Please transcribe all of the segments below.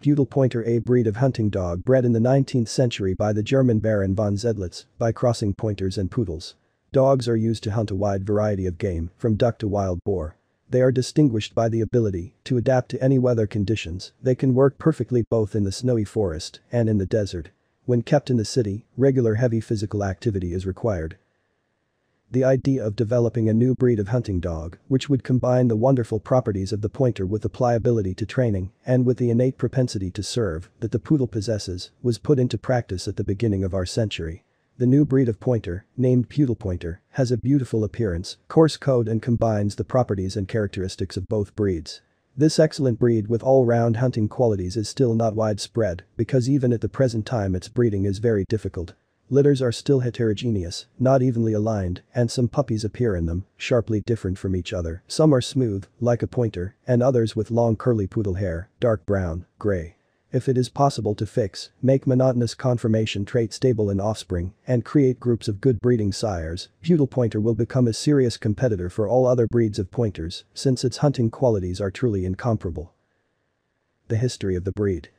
Pudelpointer, a breed of hunting dog bred in the 19th century by the German Baron von Zedlitz by crossing pointers and poodles. Dogs are used to hunt a wide variety of game, from duck to wild boar. They are distinguished by the ability to adapt to any weather conditions. They can work perfectly both in the snowy forest and in the desert. When kept in the city, regular heavy physical activity is required. The idea of developing a new breed of hunting dog, which would combine the wonderful properties of the pointer with the pliability to training and with the innate propensity to serve that the poodle possesses, was put into practice at the beginning of our century. The new breed of pointer, named Pudelpointer, has a beautiful appearance, coarse coat and combines the properties and characteristics of both breeds. This excellent breed with all-round hunting qualities is still not widespread because even at the present time its breeding is very difficult. Litters are still heterogeneous, not evenly aligned, and some puppies appear in them, sharply different from each other. Some are smooth, like a pointer, and others with long curly poodle hair, dark brown, gray. If it is possible to fix, make monotonous conformation trait stable in offspring, and create groups of good breeding sires, Pudelpointer will become a serious competitor for all other breeds of pointers, since its hunting qualities are truly incomparable. The history of the breed.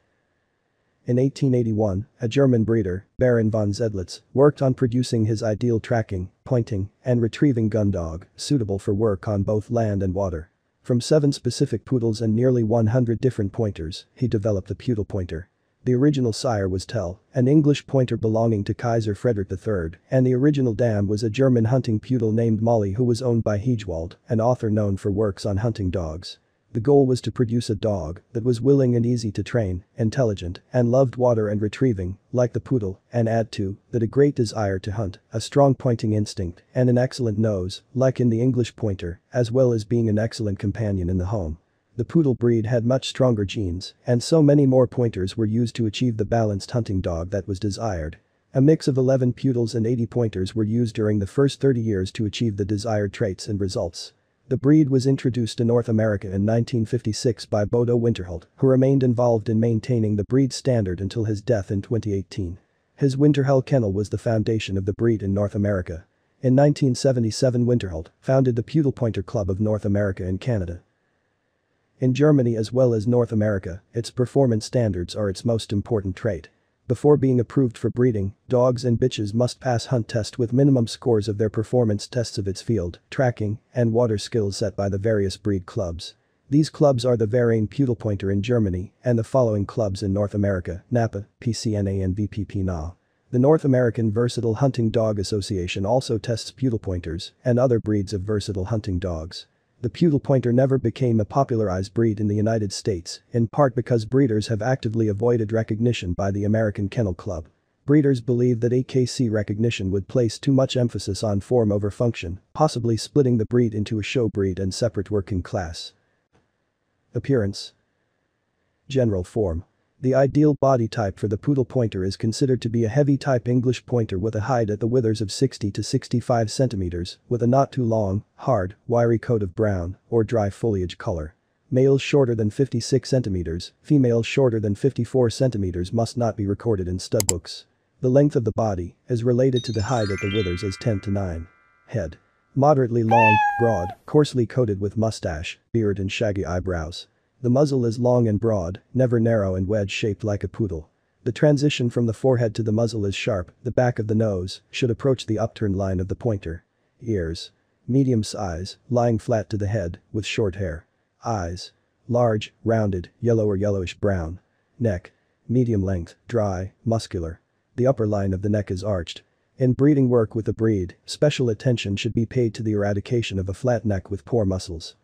In 1881, a German breeder, Baron von Zedlitz, worked on producing his ideal tracking, pointing, and retrieving gun dog, suitable for work on both land and water. From 7 specific poodles and nearly 100 different pointers, he developed the Pudelpointer. The original sire was Tell, an English pointer belonging to Kaiser Frederick III, and the original dam was a German hunting poodle named Molly who was owned by Hedgewald, an author known for works on hunting dogs. The goal was to produce a dog that was willing and easy to train, intelligent, and loved water and retrieving, like the poodle, and add to that a great desire to hunt, a strong pointing instinct, and an excellent nose, like in the English pointer, as well as being an excellent companion in the home. The poodle breed had much stronger genes, and so many more pointers were used to achieve the balanced hunting dog that was desired. A mix of 11 poodles and 80 pointers were used during the first 30 years to achieve the desired traits and results. The breed was introduced to North America in 1956 by Bodo Winterholt, who remained involved in maintaining the breed standard until his death in 2018. His Winterhull kennel was the foundation of the breed in North America. In 1977, Winterholt founded the Pudelpointer Club of North America and Canada. In Germany as well as North America, its performance standards are its most important trait. Before being approved for breeding, dogs and bitches must pass hunt test with minimum scores of their performance tests of its field, tracking, and water skills set by the various breed clubs. These clubs are the Verein Pudelpointer in Germany and the following clubs in North America: NAPA, PCNA and VPP-NA. The North American Versatile Hunting Dog Association also tests Pudelpointers and other breeds of versatile hunting dogs. The Pudelpointer never became a popularized breed in the United States, in part because breeders have actively avoided recognition by the American Kennel Club. Breeders believe that AKC recognition would place too much emphasis on form over function, possibly splitting the breed into a show breed and separate working class. Appearance. General form. The ideal body type for the Pudelpointer is considered to be a heavy type English pointer with a height at the withers of 60 to 65 centimeters, with a not too long, hard, wiry coat of brown or dry foliage color. Males shorter than 56 centimeters, females shorter than 54 centimeters must not be recorded in stud books. The length of the body is related to the height at the withers as 10 to 9. Head. Moderately long, broad, coarsely coated with mustache, beard and shaggy eyebrows. The muzzle is long and broad, never narrow and wedge-shaped like a poodle. The transition from the forehead to the muzzle is sharp. The back of the nose should approach the upturned line of the pointer. Ears. Medium size, lying flat to the head, with short hair. Eyes. Large, rounded, yellow or yellowish brown. Neck. Medium length, dry, muscular. The upper line of the neck is arched. In breeding work with the breed, special attention should be paid to the eradication of a flat neck with poor muscles.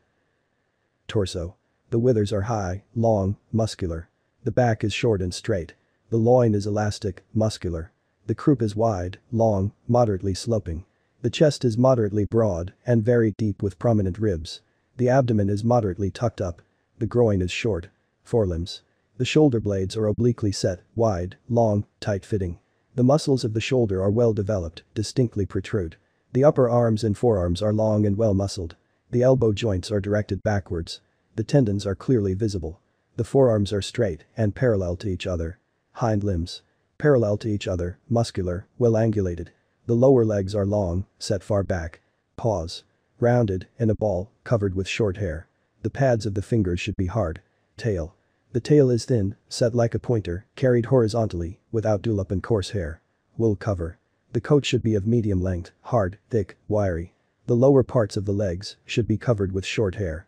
Torso. The withers are high, long, muscular. The back is short and straight. The loin is elastic, muscular. The croup is wide, long, moderately sloping. The chest is moderately broad and very deep with prominent ribs. The abdomen is moderately tucked up. The groin is short. Forelimbs. The shoulder blades are obliquely set, wide, long, tight-fitting. The muscles of the shoulder are well developed, distinctly protrude. The upper arms and forearms are long and well muscled. The elbow joints are directed backwards. The tendons are clearly visible. The forearms are straight and parallel to each other. Hind limbs. Parallel to each other, muscular, well angulated. The lower legs are long, set far back. Paws. Rounded, in a ball, covered with short hair. The pads of the fingers should be hard. Tail. The tail is thin, set like a pointer, carried horizontally, without dewlap and coarse hair. Wool cover. The coat should be of medium length, hard, thick, wiry. The lower parts of the legs should be covered with short hair.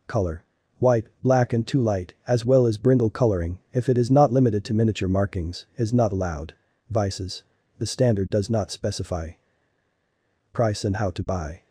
Color. White, black and too light, as well as brindle coloring, if it is not limited to miniature markings, is not allowed. Vices. The standard does not specify. Price and how to buy.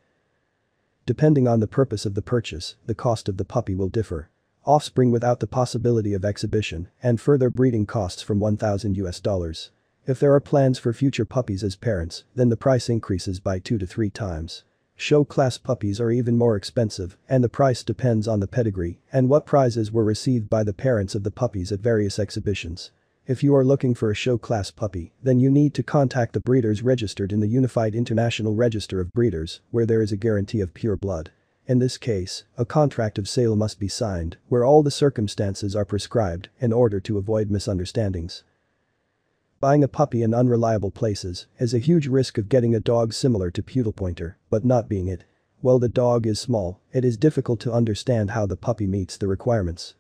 Depending on the purpose of the purchase, the cost of the puppy will differ. Offspring without the possibility of exhibition and further breeding costs from $1,000. If there are plans for future puppies as parents, then the price increases by 2 to 3 times. Show-class puppies are even more expensive, and the price depends on the pedigree and what prizes were received by the parents of the puppies at various exhibitions. If you are looking for a show-class puppy, then you need to contact the breeders registered in the Unified International Register of Breeders, where there is a guarantee of pure blood. In this case, a contract of sale must be signed, where all the circumstances are prescribed in order to avoid misunderstandings. Buying a puppy in unreliable places is a huge risk of getting a dog similar to Pudelpointer, but not being it. While the dog is small, it is difficult to understand how the puppy meets the requirements.